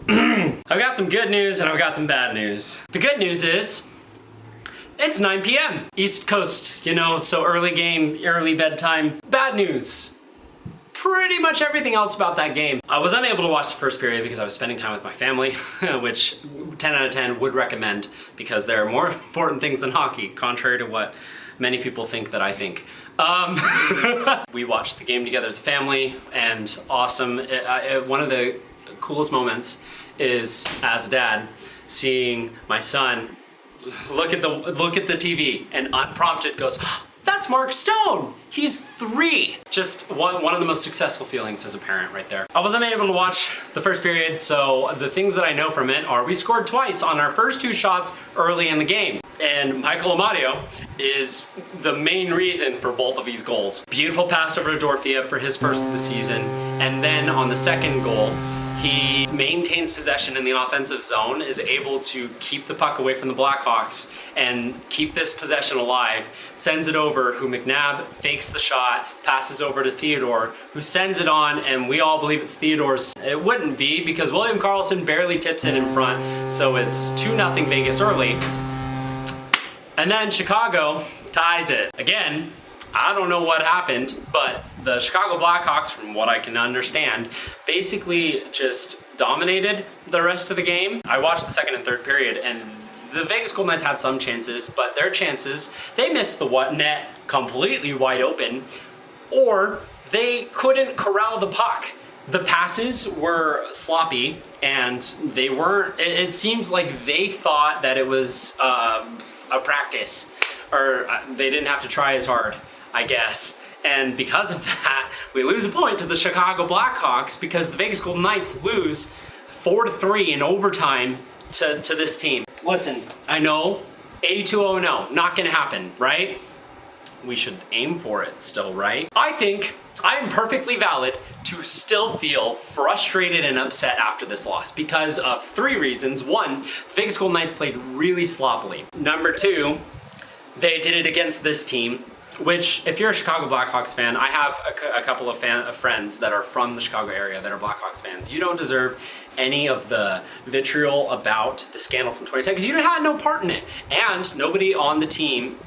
I've got some good news and I've got some bad news. The good news is, it's 9 p.m. East Coast, you know, so early game, early bedtime. Bad news. Pretty much everything else about that game. I was unable to watch the first period because I was spending time with my family, which 10 out of 10 would recommend because there are more important things than hockey, contrary to what many people think that I think. We watched the game together as a family, and awesome. One of the coolest moments is, as a dad, seeing my son look at the TV and unprompted goes, "That's Mark Stone! He's 3!" Just one of the most successful feelings as a parent right there. I wasn't able to watch the first period, so the things that I know from it are we scored twice on our first 2 shots early in the game. And Michael Amadio is the main reason for both of these goals. Beautiful pass over to Dorfia for his first of the season, and then on the second goal, he maintains possession in the offensive zone, is able to keep the puck away from the Blackhawks and keep this possession alive, sends it over, who McNabb fakes the shot, passes over to Theodore, who sends it on, and we all believe it's Theodore's. It wouldn't be, because William Karlsson barely tips it in front, so it's 2-0 Vegas early. And then Chicago ties it. Again, I don't know what happened, but the Chicago Blackhawks, from what I can understand, basically just dominated the rest of the game. I watched the second and third period, and the Vegas Golden Knights had some chances, but their chances, they missed the net completely wide open, or they couldn't corral the puck. The passes were sloppy, and they weren't, it seems like they thought that it was a practice, or they didn't have to try as hard, I guess. And because of that, we lose a point to the Chicago Blackhawks because the Vegas Golden Knights lose 4-3 in overtime to this team. Listen, I know 82-0-0, not gonna happen, right? We should aim for it still, right? I think I am perfectly valid to still feel frustrated and upset after this loss because of 3 reasons. 1, the Vegas Golden Knights played really sloppily. Number 2, they did it against this team, which, if you're a Chicago Blackhawks fan, I have a couple of friends that are from the Chicago area that are Blackhawks fans. You don't deserve any of the vitriol about the scandal from 2010 because you had no part in it. And nobody on the team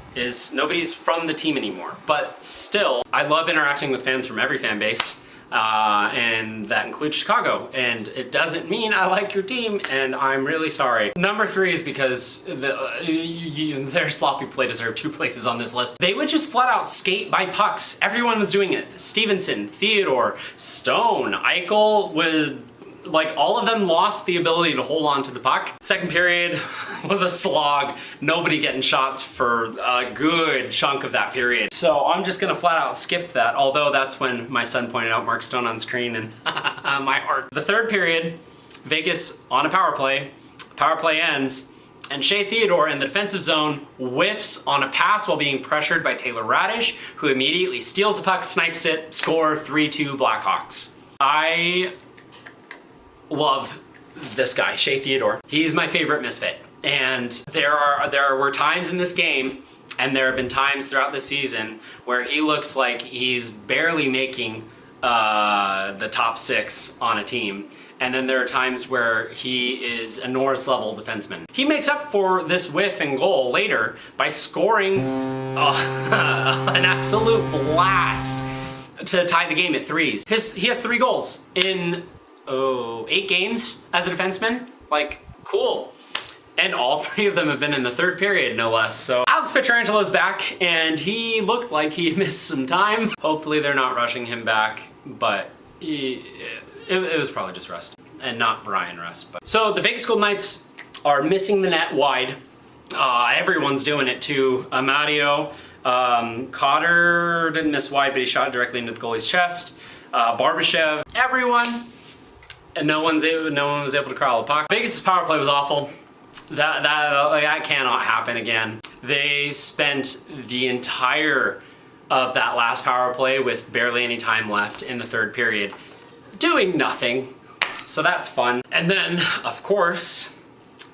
nobody's from the team anymore. But still, I love interacting with fans from every fan base. And that includes Chicago, and it doesn't mean I like your team, and I'm really sorry. Number 3 is because their sloppy play deserved 2 places on this list. They would just flat out skate by pucks. Everyone was doing it. Stevenson, Theodore, Stone, Eichel was, like, all of them lost the ability to hold on to the puck. Second period was a slog. Nobody getting shots for a good chunk of that period. So I'm just gonna flat out skip that, although that's when my son pointed out Mark Stone on screen and my heart. The third period, Vegas on a power play ends, and Shea Theodore in the defensive zone whiffs on a pass while being pressured by Taylor Radish, who immediately steals the puck, snipes it, score 3-2 Blackhawks. I love this guy, Shea Theodore. He's my favorite misfit. And there were times in this game, and there have been times throughout the season, where he looks like he's barely making the top 6 on a team. And then there are times where he is a Norris level defenseman. He makes up for this whiff and goal later by scoring an absolute blast to tie the game at 3s. He has 3 goals in 8 games as a defenseman. Like, cool. And all 3 of them have been in the third period, no less. So Alex Pietrangelo's back, and he looked like he missed some time. Hopefully they're not rushing him back, but it was probably just rust, and not Brian rust. But. So the Vegas Golden Knights are missing the net wide. Everyone's doing it too. Amadio, Cotter didn't miss wide, but he shot directly into the goalie's chest. Barbashev, everyone. And no one was able to corral the puck. Vegas' power play was awful. That cannot happen again. They spent the entire of that last power play with barely any time left in the third period doing nothing. So that's fun. And then, of course,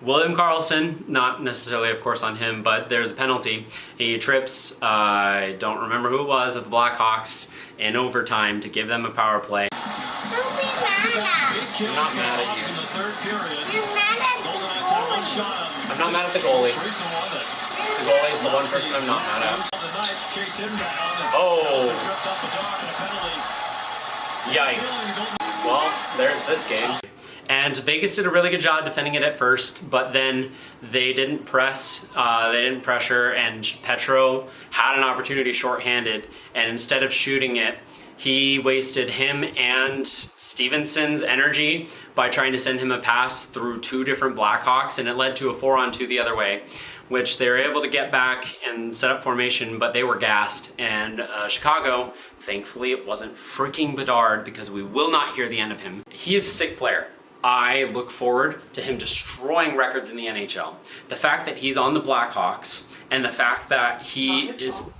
William Karlsson, not necessarily of course on him, but there's a penalty. He trips, I don't remember who it was, at the Blackhawks in overtime to give them a power play. Don't be mad at me. I'm not mad at you. I'm not mad at the goalie. The goalie is the one person I'm not mad at. Oh. Yikes. Well, there's this game. And Vegas did a really good job defending it at first, but then they didn't press, they didn't pressure, and Petro had an opportunity shorthanded, and instead of shooting it, he wasted him and Stevenson's energy by trying to send him a pass through two different Blackhawks, and it led to a 4-on-2 the other way, which they were able to get back and set up formation, but they were gassed. And Chicago, thankfully it wasn't freaking Bedard, because we will not hear the end of him. He is a sick player. I look forward to him destroying records in the NHL. The fact that he's on the Blackhawks, and the fact that he is...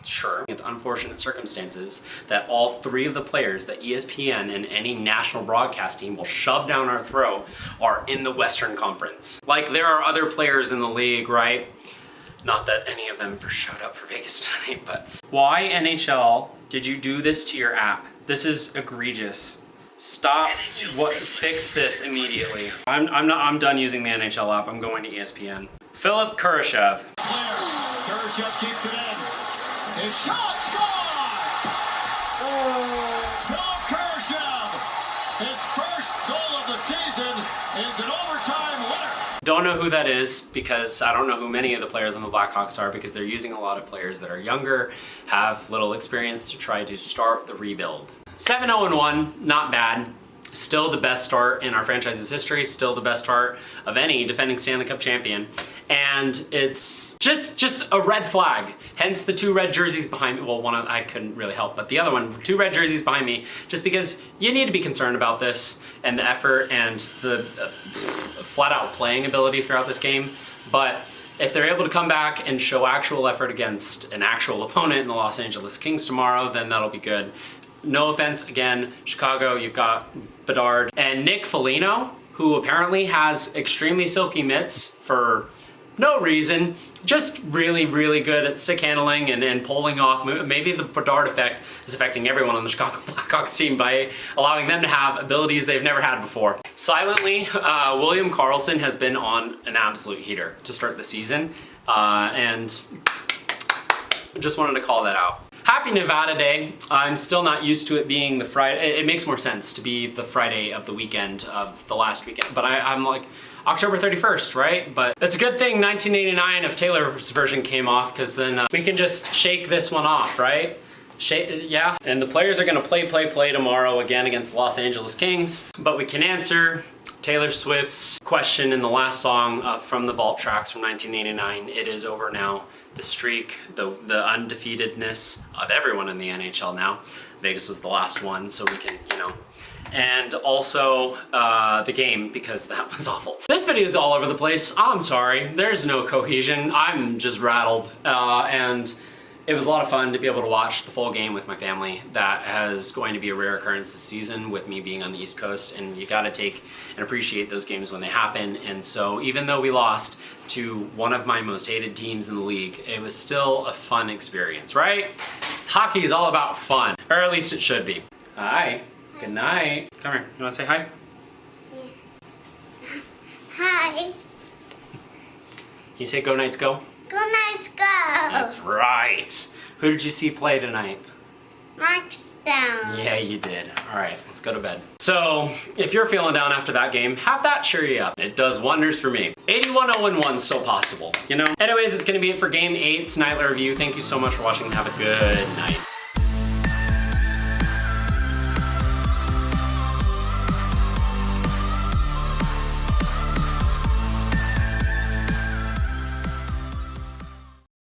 Sure, it's unfortunate circumstances that all three of the players that ESPN and any national broadcast team will shove down our throat are in the Western Conference. Like, there are other players in the league, right? Not that any of them showed up for Vegas tonight, but... Why, NHL, did you do this to your app? This is egregious. Stop, fix this immediately. I'm done using the NHL app. I'm going to ESPN. Philip Kurashev. Kurashev keeps it in. His shot scored! Philip Kurashev, his first goal of the season, is an overtime winner. Don't know who that is, because I don't know who many of the players on the Blackhawks are, because they're using a lot of players that are younger, have little experience to try to start the rebuild. 7-0-1, not bad. Still the best start in our franchise's history, still the best start of any defending Stanley Cup champion. And it's just a red flag. Hence the two red jerseys behind me. Well, one of, I couldn't really help, but the other one, two red jerseys behind me, just because you need to be concerned about this and the effort and the flat out playing ability throughout this game. But if they're able to come back and show actual effort against an actual opponent in the Los Angeles Kings tomorrow, then that'll be good. No offense, again, Chicago, you've got Bedard and Nick Foligno, who apparently has extremely silky mitts for no reason, just really, really good at stick handling and pulling off. Maybe the Bedard effect is affecting everyone on the Chicago Blackhawks team by allowing them to have abilities they've never had before. Silently, William Karlsson has been on an absolute heater to start the season, and just wanted to call that out. Happy Nevada Day. I'm still not used to it being the Friday. It makes more sense to be the Friday of the weekend of the last weekend, but I'm like, October 31st, right? But it's a good thing 1989 of Taylor's version came off, because then we can just shake this one off, right? Yeah. And the players are gonna play tomorrow again against the Los Angeles Kings, but we can answer Taylor Swift's question in the last song from the Vault tracks from 1989. It is over now. The streak, the undefeatedness of everyone in the NHL now. Vegas was the last one, so we can, you know. And also the game, because that was awful. This video is all over the place. I'm sorry. There's no cohesion. I'm just rattled. And it was a lot of fun to be able to watch the full game with my family. That is going to be a rare occurrence this season with me being on the East Coast, and you gotta take and appreciate those games when they happen. And so even though we lost to one of my most hated teams in the league, it was still a fun experience, right? Hockey is all about fun, or at least it should be. Hi, good night. Come here, you wanna say hi? Yeah. Hi. Can you say go Knights go? Go Knights go! That's right. Who did you see play tonight? Markstown. Yeah, you did. All right, let's go to bed. So, if you're feeling down after that game, have that cheer you up. It does wonders for me. 81-0-1 still possible, you know? Anyways, it's gonna be it for Game 8's Nightly Review. Thank you so much for watching and have a good night.